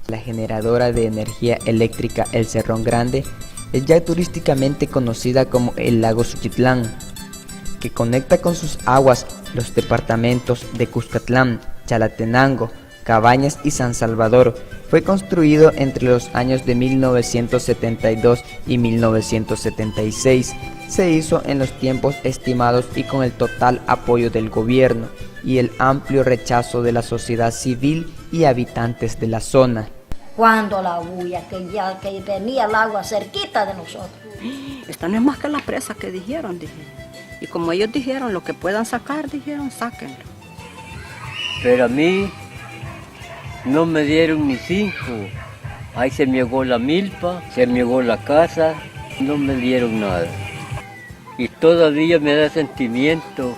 La generadora de energía eléctrica El Cerrón Grande es ya turísticamente conocida como el lago Suchitlán, que conecta con sus aguas los departamentos de Cuscatlán, Chalatenango, Cabañas y San Salvador. Fue construido entre los años de 1972 y 1976. Se hizo en los tiempos estimados y con el total apoyo del gobierno y el amplio rechazo de la sociedad civil y habitantes de la zona. Cuando la bulla, que venía el agua cerquita de nosotros. Esta no es más que la presa que dijeron, dije. Y como ellos dijeron, lo que puedan sacar, dijeron, sáquenlo. Pero a mí no me dieron ni 5. Ahí se me ahogó la milpa, se me ahogó la casa, no me dieron nada. Y todavía me da sentimiento.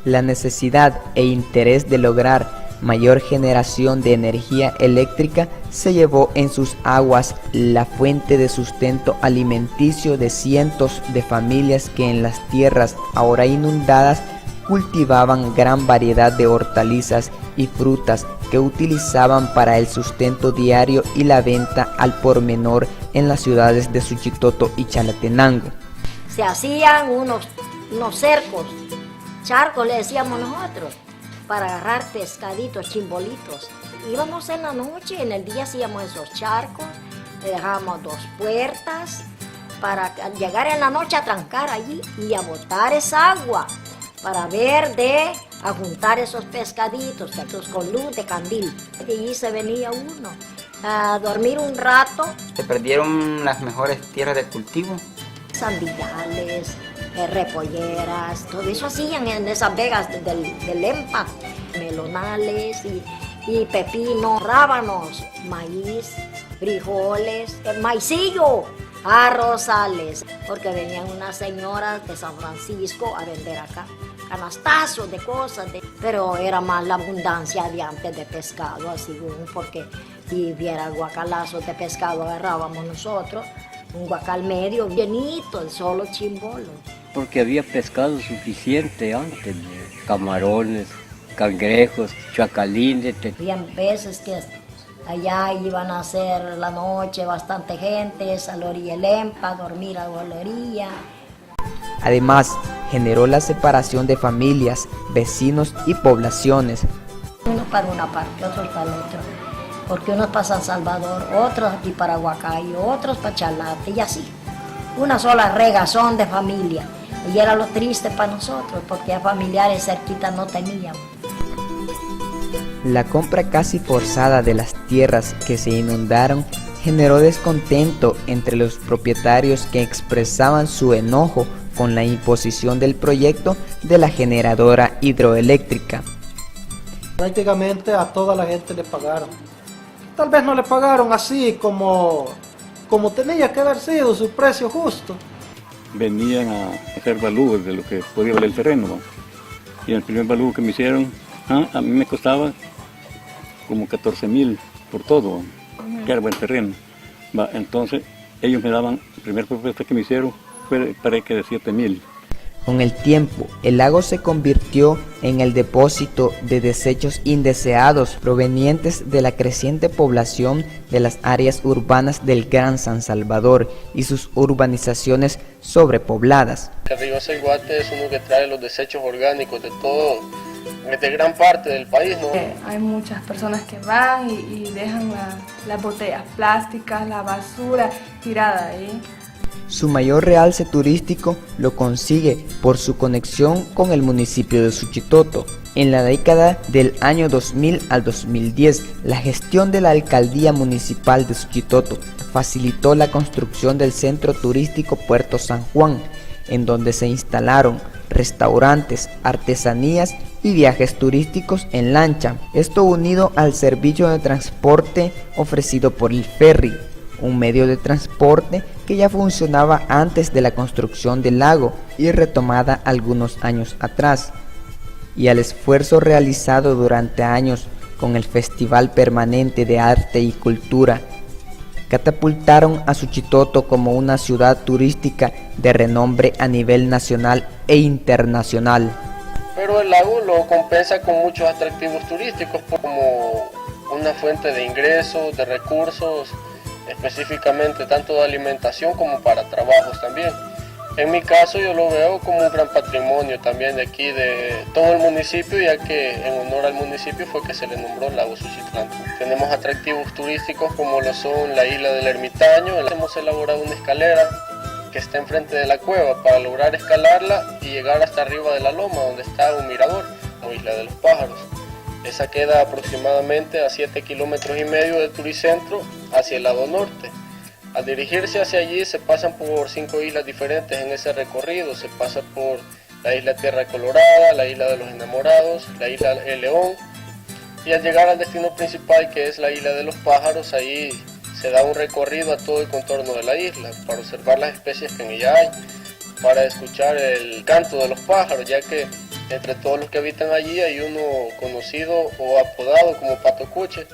La necesidad e interés de lograr mayor generación de energía eléctrica se llevó en sus aguas la fuente de sustento alimenticio de cientos de familias que en las tierras ahora inundadas cultivaban gran variedad de hortalizas y frutas que utilizaban para el sustento diario y la venta al por menor en las ciudades de Suchitoto y Chalatenango. Se hacían unos cercos, charcos le decíamos nosotros, para agarrar pescaditos, chimbolitos. Íbamos en la noche, en el día hacíamos esos charcos, le dejábamos 2 puertas para llegar en la noche a trancar allí y a botar esa agua para a juntar esos pescaditos, con luz de candil. Y allí se venía uno a dormir un rato. ¿Se perdieron las mejores tierras de cultivo? Sandillales, repolleras, todo eso hacían en esas vegas del Lempa, melonales y pepino, rábanos, maíz, frijoles, maicillo, arrozales, porque venían unas señoras de San Francisco a vender acá, canastazos de cosas, pero era más la abundancia de antes de pescado, así porque si hubiera guacalazos de pescado agarrábamos nosotros, un guacal medio llenito, el solo chimbolo. Porque había pescado suficiente antes, camarones, cangrejos, chacalines. Habían veces que allá iban a hacer la noche bastante gente, a la orilla del Lempa, a dormir a la orilla. Además, generó la separación de familias, vecinos y poblaciones. Unos para una parte, otros para el otro. Porque unos para San Salvador, otros aquí para Huacayo, otros para Chalate y así. Una sola regazón de familia. Y era lo triste para nosotros, porque ya familiares cerquitas no teníamos. La compra casi forzada de las tierras que se inundaron generó descontento entre los propietarios que expresaban su enojo con la imposición del proyecto de la generadora hidroeléctrica. Prácticamente a toda la gente le pagaron. Tal vez no le pagaron así como tenía que haber sido su precio justo. Venían a hacer valúos de lo que podía valer el terreno, ¿no? Y el primer valúo que me hicieron, a mí me costaba como 14,000 por todo, que era buen terreno. Entonces ellos me daban, la primera propuesta que me hicieron fue para que de 7,000. Con el tiempo, el lago se convirtió en el depósito de desechos indeseados provenientes de la creciente población de las áreas urbanas del Gran San Salvador y sus urbanizaciones sobrepobladas. El río Zaiguate es uno que trae los desechos orgánicos de gran parte del país, ¿no? Hay muchas personas que van y dejan las botellas plásticas, la basura tirada ahí. Su mayor realce turístico lo consigue por su conexión con el municipio de Suchitoto. En la década del año 2000 al 2010, la gestión de la Alcaldía Municipal de Suchitoto facilitó la construcción del Centro Turístico Puerto San Juan, en donde se instalaron restaurantes, artesanías y viajes turísticos en lancha. Esto unido al servicio de transporte ofrecido por el ferry, un medio de transporte que ya funcionaba antes de la construcción del lago y retomada algunos años atrás, y al esfuerzo realizado durante años con el Festival Permanente de Arte y Cultura, catapultaron a Suchitoto como una ciudad turística de renombre a nivel nacional e internacional. Pero el lago lo compensa con muchos atractivos turísticos como una fuente de ingresos, de recursos, específicamente tanto de alimentación como para trabajos también. En mi caso yo lo veo como un gran patrimonio también de aquí, de todo el municipio, ya que en honor al municipio fue que se le nombró el lago Suchitlán. Tenemos atractivos turísticos como lo son la isla del Ermitaño. Hemos elaborado una escalera que está enfrente de la cueva para lograr escalarla y llegar hasta arriba de la loma donde está un mirador, como Isla de los Pájaros. Esa queda aproximadamente a 7,5 kilómetros del Turicentro hacia el lado norte. Al dirigirse hacia allí se pasan por 5 islas diferentes en ese recorrido. Se pasa por la isla Tierra Colorada, la isla de los Enamorados, la isla El León, y al llegar al destino principal, que es la Isla de los Pájaros, ahí se da un recorrido a todo el contorno de la isla para observar las especies que en ella hay, para escuchar el canto de los pájaros, ya que entre todos los que habitan allí hay uno conocido o apodado como patocuche,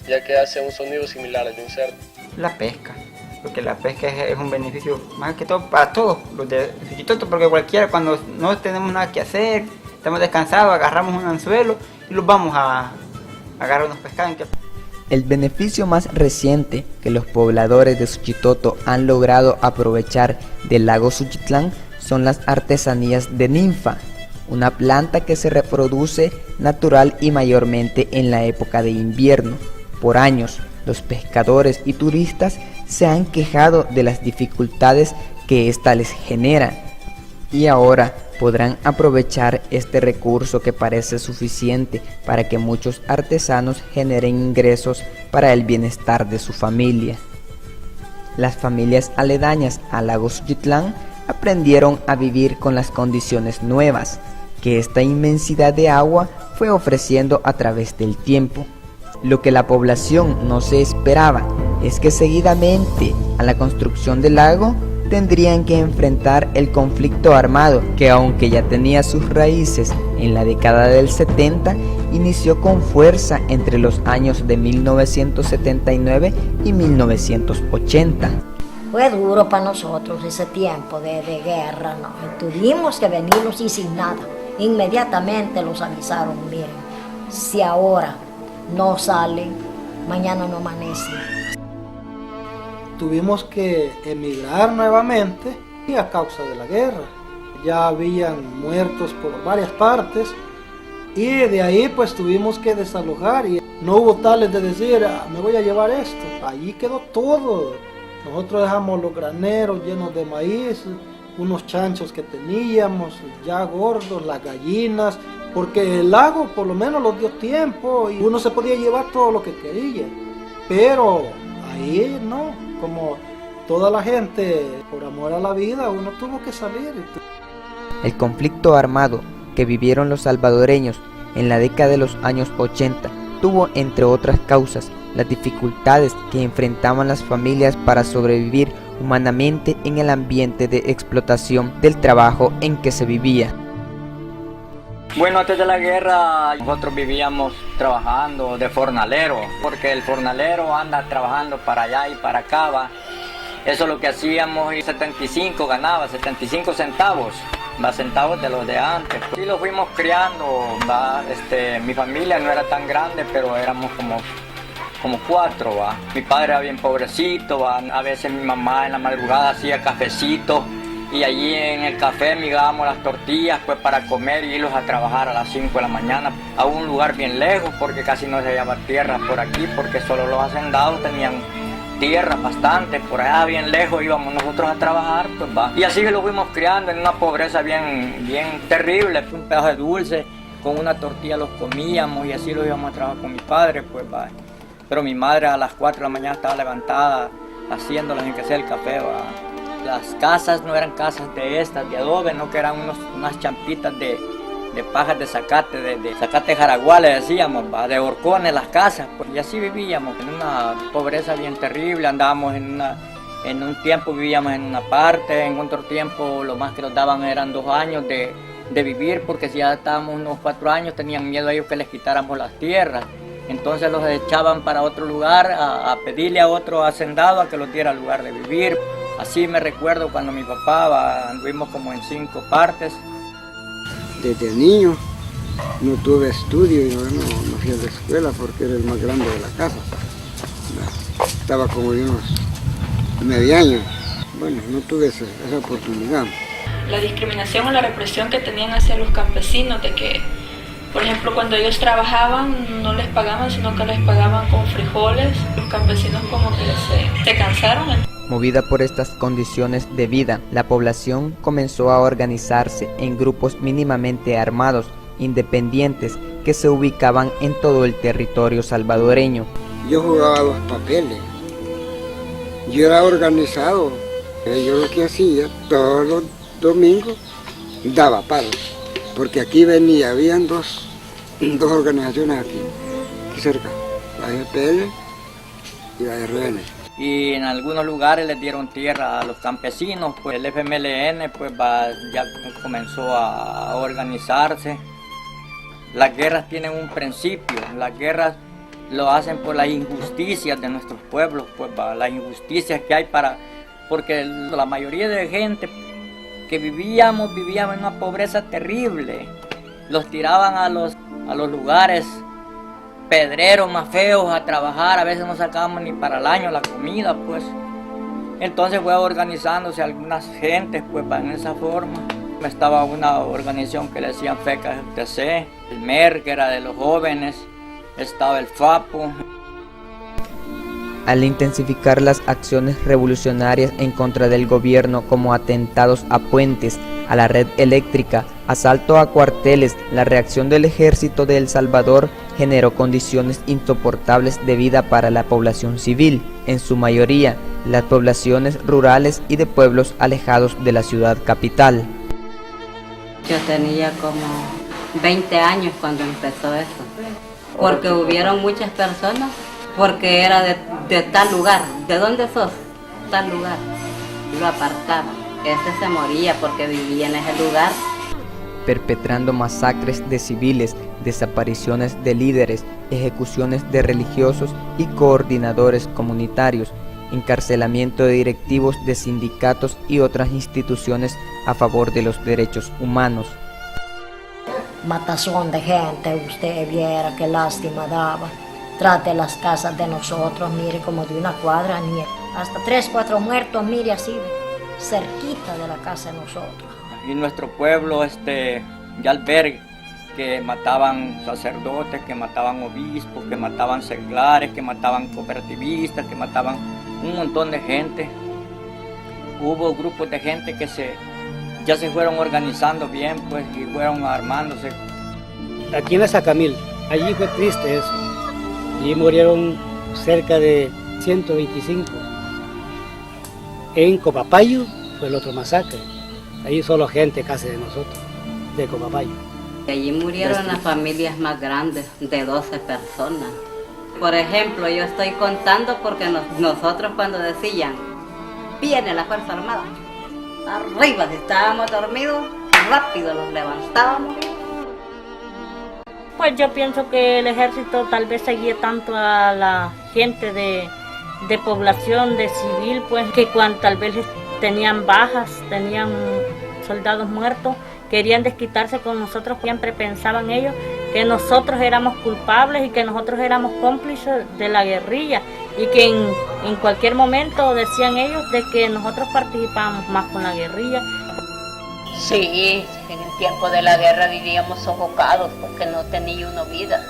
ya que hace un sonido similar al de un cerdo. La pesca, porque la pesca es un beneficio más que todo para todos los de Suchitoto, porque cualquiera cuando no tenemos nada que hacer, estamos descansados, agarramos un anzuelo y los vamos a agarrar unos pescados. El beneficio más reciente que los pobladores de Suchitoto han logrado aprovechar del lago Suchitlán son las artesanías de ninfa, una planta que se reproduce natural y mayormente en la época de invierno. Por años, los pescadores y turistas se han quejado de las dificultades que ésta les genera, y ahora podrán aprovechar este recurso que parece suficiente para que muchos artesanos generen ingresos para el bienestar de su familia. Las familias aledañas al lago Suchitlán aprendieron a vivir con las condiciones nuevas que esta inmensidad de agua fue ofreciendo a través del tiempo. Lo que la población no se esperaba es que seguidamente a la construcción del lago tendrían que enfrentar el conflicto armado que, aunque ya tenía sus raíces en la década del 70, inició con fuerza entre los años de 1979 y 1980. Fue duro para nosotros ese tiempo de guerra, ¿no? Tuvimos que venirnos y sin nada. Inmediatamente los avisaron, miren, si ahora no salen, mañana no amanece. Tuvimos que emigrar nuevamente y a causa de la guerra. Ya habían muertos por varias partes y de ahí pues tuvimos que desalojar y no hubo tales de decir, me voy a llevar esto. Allí quedó todo. Nosotros dejamos los graneros llenos de maíz, unos chanchos que teníamos ya gordos, las gallinas, porque el lago por lo menos los dio tiempo y uno se podía llevar todo lo que quería. Pero ahí no, como toda la gente por amor a la vida, uno tuvo que salir. El conflicto armado que vivieron los salvadoreños en la década de los años 80 tuvo, entre otras causas, las dificultades que enfrentaban las familias para sobrevivir humanamente en el ambiente de explotación del trabajo en que se vivía. Bueno, antes de la guerra nosotros vivíamos trabajando de fornalero, porque el fornalero anda trabajando para allá y para acá, ¿va? Eso es lo que hacíamos, y 75 ganaba, 75 centavos, ¿va? Centavos de los de antes. Sí lo fuimos criando, ¿va? Mi familia no era tan grande, pero éramos como 4, ¿va? Mi padre era bien pobrecito, ¿va? A veces mi mamá en la madrugada hacía cafecito, y allí en el café migábamos las tortillas pues para comer y irlos a trabajar a las 5 de la mañana a un lugar bien lejos, porque casi no se hallaba tierra por aquí, porque solo los hacendados tenían tierra bastante. Por allá bien lejos íbamos nosotros a trabajar, pues va. Y así lo fuimos criando en una pobreza bien terrible. Un pedazo de dulce con una tortilla los comíamos y así lo íbamos a trabajar con mi padre, pues va. Pero mi madre a las 4 de la mañana estaba levantada haciéndolas en que sea el café, va. Las casas no eran casas de estas, de adobe, no, que eran unas champitas de pajas de zacate, de zacate jaraguá le decíamos, ¿va? De horcones las casas, pues, y así vivíamos en una pobreza bien terrible. Andábamos en En un tiempo vivíamos en una parte, en otro tiempo lo más que nos daban eran 2 años de vivir, porque si ya estábamos unos 4 años tenían miedo a ellos que les quitáramos las tierras. Entonces los echaban para otro lugar a pedirle a otro hacendado a que los diera lugar de vivir. Así me recuerdo cuando mi papá anduvimos como en 5 partes. Desde niño no tuve estudio y no fui a la escuela porque era el más grande de la casa. Estaba como de unos 9 años. Bueno, no tuve esa oportunidad. La discriminación o la represión que tenían hacia los campesinos, de que, por ejemplo, cuando ellos trabajaban no les pagaban, sino que les pagaban con frijoles. Los campesinos como que se cansaron. Movida por estas condiciones de vida, la población comenzó a organizarse en grupos mínimamente armados, independientes, que se ubicaban en todo el territorio salvadoreño. Yo jugaba 2 papeles. Yo era organizado. Yo lo que hacía todos los domingos daba palos, porque aquí habían dos organizaciones aquí cerca, la FPL y la RN. Y en algunos lugares les dieron tierra a los campesinos, pues el FMLN pues ya comenzó a organizarse. Las guerras tienen un principio, las guerras lo hacen por las injusticias de nuestros pueblos, pues las injusticias que hay porque la mayoría de gente que vivíamos en una pobreza terrible. Los tiraban a los lugares pedreros más feos a trabajar, a veces no sacábamos ni para el año la comida, pues. Entonces fue organizándose algunas gentes, pues, en esa forma. Estaba una organización que le decían FECA-FTC, el MER, que era de los jóvenes, estaba el FAPO. Al intensificar las acciones revolucionarias en contra del gobierno, como atentados a puentes, a la red eléctrica, asalto a cuarteles, la reacción del ejército de El Salvador generó condiciones insoportables de vida para la población civil, en su mayoría las poblaciones rurales y de pueblos alejados de la ciudad capital. Yo tenía como 20 años cuando empezó eso, porque hubieron muchas personas, porque era de tal lugar. ¿De dónde sos? Tal lugar. Lo apartaban. Ese se moría porque vivía en ese lugar. Perpetrando masacres de civiles, desapariciones de líderes, ejecuciones de religiosos y coordinadores comunitarios, encarcelamiento de directivos de sindicatos y otras instituciones a favor de los derechos humanos. Matazón de gente, usted viera qué lástima daba. Trate las casas de nosotros, mire, como de una cuadra, ni hasta 3, 4 muertos, mire, así, cerquita de la casa de nosotros. Y nuestro pueblo ya al ver que mataban sacerdotes, que mataban obispos, que mataban seglares, que mataban cooperativistas, que mataban un montón de gente. Hubo grupos de gente que ya se fueron organizando bien, pues, y fueron armándose. Aquí en la Sacamil, allí fue triste eso. Allí murieron cerca de 125. En Copapayo fue el otro masacre. Allí solo gente casi de nosotros, de Copapayo. Allí murieron las familias más grandes, de 12 personas. Por ejemplo, yo estoy contando porque nosotros cuando decían, viene la Fuerza Armada, arriba, si estábamos dormidos, rápido los levantábamos. Pues yo pienso que el ejército tal vez seguía tanto a la gente de población, de civil, pues que cuando tal vez tenían bajas, tenían soldados muertos, querían desquitarse con nosotros. Siempre pensaban ellos que nosotros éramos culpables y que nosotros éramos cómplices de la guerrilla y que en cualquier momento decían ellos de que nosotros participábamos más con la guerrilla. Sí, en el tiempo de la guerra vivíamos sofocados porque no tenía uno vida.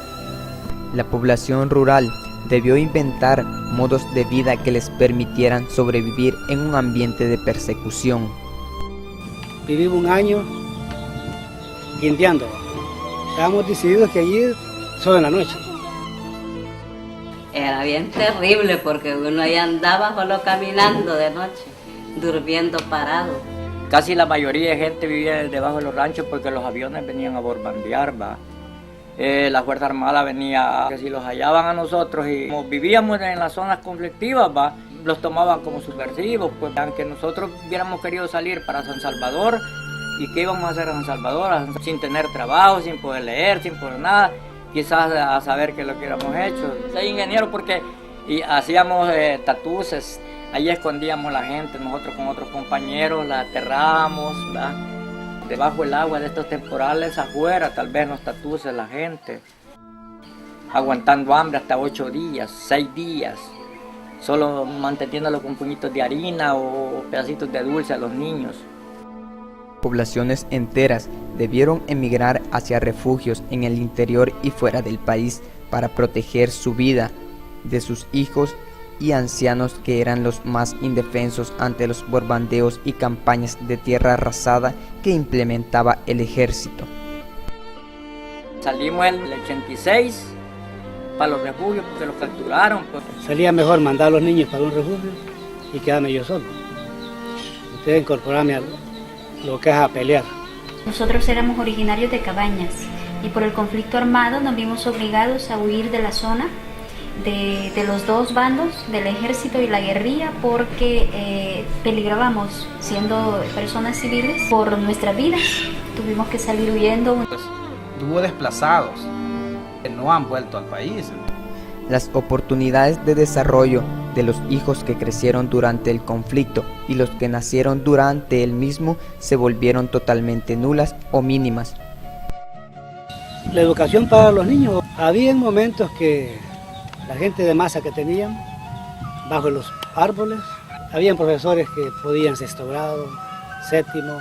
La población rural debió inventar modos de vida que les permitieran sobrevivir en un ambiente de persecución. Viví un año guindeando. Estábamos decididos que allí solo en la noche. Era bien terrible porque uno ahí andaba solo caminando de noche, durmiendo parado. Casi la mayoría de gente vivía debajo de los ranchos porque los aviones venían a bombardear, ¿va? La Fuerza Armada venía, que si los hallaban a nosotros y como vivíamos en las zonas conflictivas, ¿va? los tomaban como subversivos, pues aunque nosotros hubiéramos querido salir para San Salvador, ¿y qué íbamos a hacer a San Salvador? Sin tener trabajo, sin poder leer, sin poder nada, quizás a saber qué es lo que hubiéramos hecho. Soy ingeniero porque hacíamos tatuces, ahí escondíamos la gente, nosotros con otros compañeros la aterrábamos, ¿verdad? Debajo del agua de estos temporales afuera, tal vez nos tatuces la gente, aguantando hambre hasta 8 días, 6 días, solo manteniéndolo con puñitos de harina o pedacitos de dulce a los niños. Poblaciones enteras debieron emigrar hacia refugios en el interior y fuera del país para proteger su vida, de sus hijos y ancianos que eran los más indefensos ante los bombardeos y campañas de tierra arrasada que implementaba el ejército. Salimos en el 86 para los refugios porque los capturaron. Pues. Salía mejor mandar a los niños para un refugio y quedarme yo solo. Ustedes incorporarme a lo que es a pelear. Nosotros éramos originarios de Cabañas y por el conflicto armado nos vimos obligados a huir de la zona de los dos bandos, del ejército y la guerrilla, porque peligrábamos siendo personas civiles por nuestras vidas. Tuvimos que salir huyendo. Hubo desplazados que no han vuelto al país. Las oportunidades de desarrollo de los hijos que crecieron durante el conflicto y los que nacieron durante el mismo se volvieron totalmente nulas o mínimas. La educación para los niños, había momentos que la gente de masa que tenían, bajo los árboles, habían profesores que podían sexto grado, séptimo,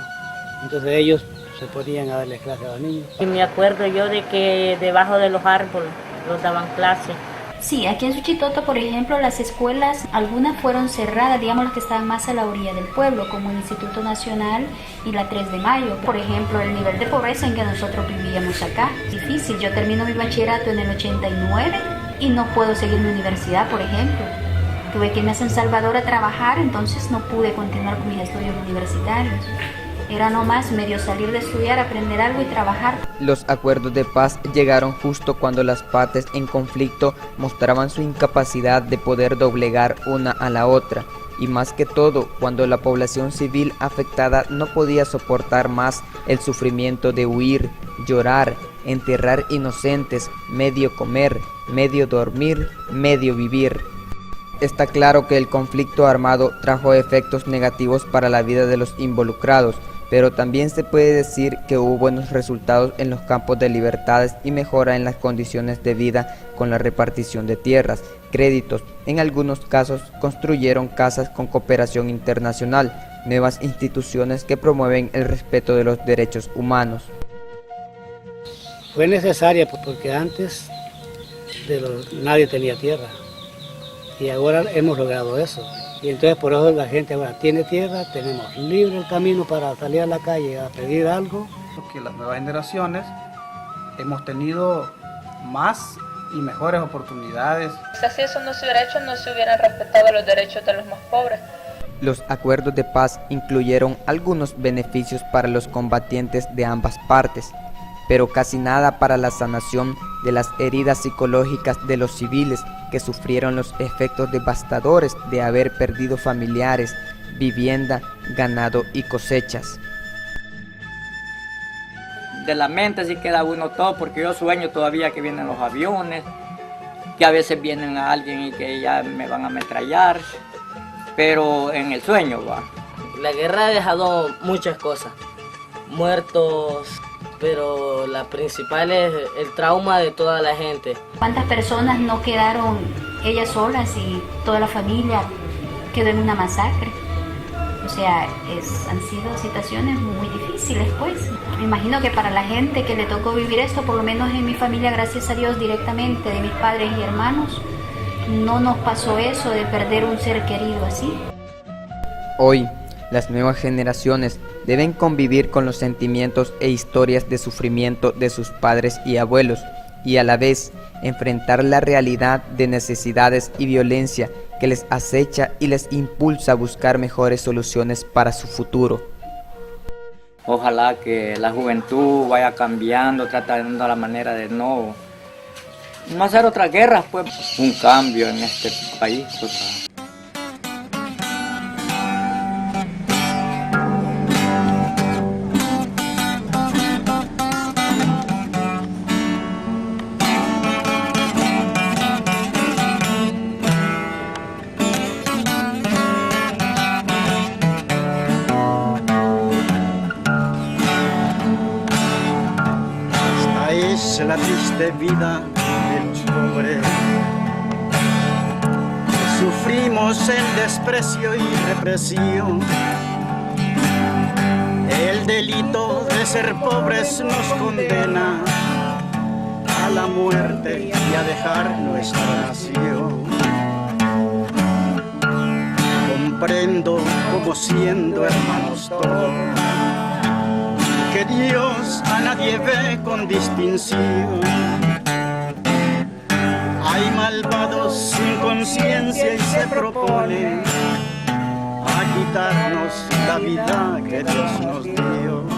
entonces ellos se ponían a darles clases a los niños. Y me acuerdo yo de que debajo de los árboles los daban clases. Sí, aquí en Suchitoto, por ejemplo, las escuelas, algunas fueron cerradas, digamos las que estaban más a la orilla del pueblo, como el Instituto Nacional y la 3 de Mayo. Por ejemplo, el nivel de pobreza en que nosotros vivíamos acá, difícil. Yo termino mi bachillerato en el 89 y no puedo seguir mi universidad, por ejemplo. Tuve que irme a San Salvador a trabajar, entonces no pude continuar con mis estudios universitarios. Era nomás medio salir de estudiar, aprender algo y trabajar. Los acuerdos de paz llegaron justo cuando las partes en conflicto mostraban su incapacidad de poder doblegar una a la otra, y más que todo cuando la población civil afectada no podía soportar más el sufrimiento de huir, llorar, enterrar inocentes, medio comer, medio dormir, medio vivir. Está claro que el conflicto armado trajo efectos negativos para la vida de los involucrados, pero también se puede decir que hubo buenos resultados en los campos de libertades y mejora en las condiciones de vida con la repartición de tierras, créditos. En algunos casos construyeron casas con cooperación internacional, nuevas instituciones que promueven el respeto de los derechos humanos. Fue necesaria porque antes nadie tenía tierra y ahora hemos logrado eso. Y entonces por eso la gente ahora tiene tierra, tenemos libre el camino para salir a la calle a pedir algo. Porque las nuevas generaciones hemos tenido más y mejores oportunidades. Si eso no se hubiera hecho, no se hubieran respetado los derechos de los más pobres. Los acuerdos de paz incluyeron algunos beneficios para los combatientes de ambas partes, pero casi nada para la sanación de las heridas psicológicas de los civiles que sufrieron los efectos devastadores de haber perdido familiares, vivienda, ganado y cosechas. De la mente sí queda uno todo, porque yo sueño todavía que vienen los aviones, que a veces vienen a alguien y que ya me van a ametrallar, pero en el sueño va. La guerra ha dejado muchas cosas, muertos, pero la principal es el trauma de toda la gente. ¿Cuántas personas no quedaron ellas solas y toda la familia quedó en una masacre? O sea, han sido situaciones muy difíciles, pues. Me imagino que para la gente que le tocó vivir esto, por lo menos en mi familia, gracias a Dios, directamente de mis padres y hermanos, no nos pasó eso de perder un ser querido así. Hoy, las nuevas generaciones deben convivir con los sentimientos e historias de sufrimiento de sus padres y abuelos y a la vez enfrentar la realidad de necesidades y violencia que les acecha y les impulsa a buscar mejores soluciones para su futuro. Ojalá que la juventud vaya cambiando, tratando la manera de no hacer otras guerras, pues un cambio en este país. la triste vida del pobre. Sufrimos el desprecio y represión. El delito de ser pobres nos condena a la muerte y a dejar nuestra nación. Comprendo como siendo hermanos todos, que Dios a nadie ve con distinción. Hay malvados sin conciencia y se proponen a quitarnos la vida que Dios nos dio.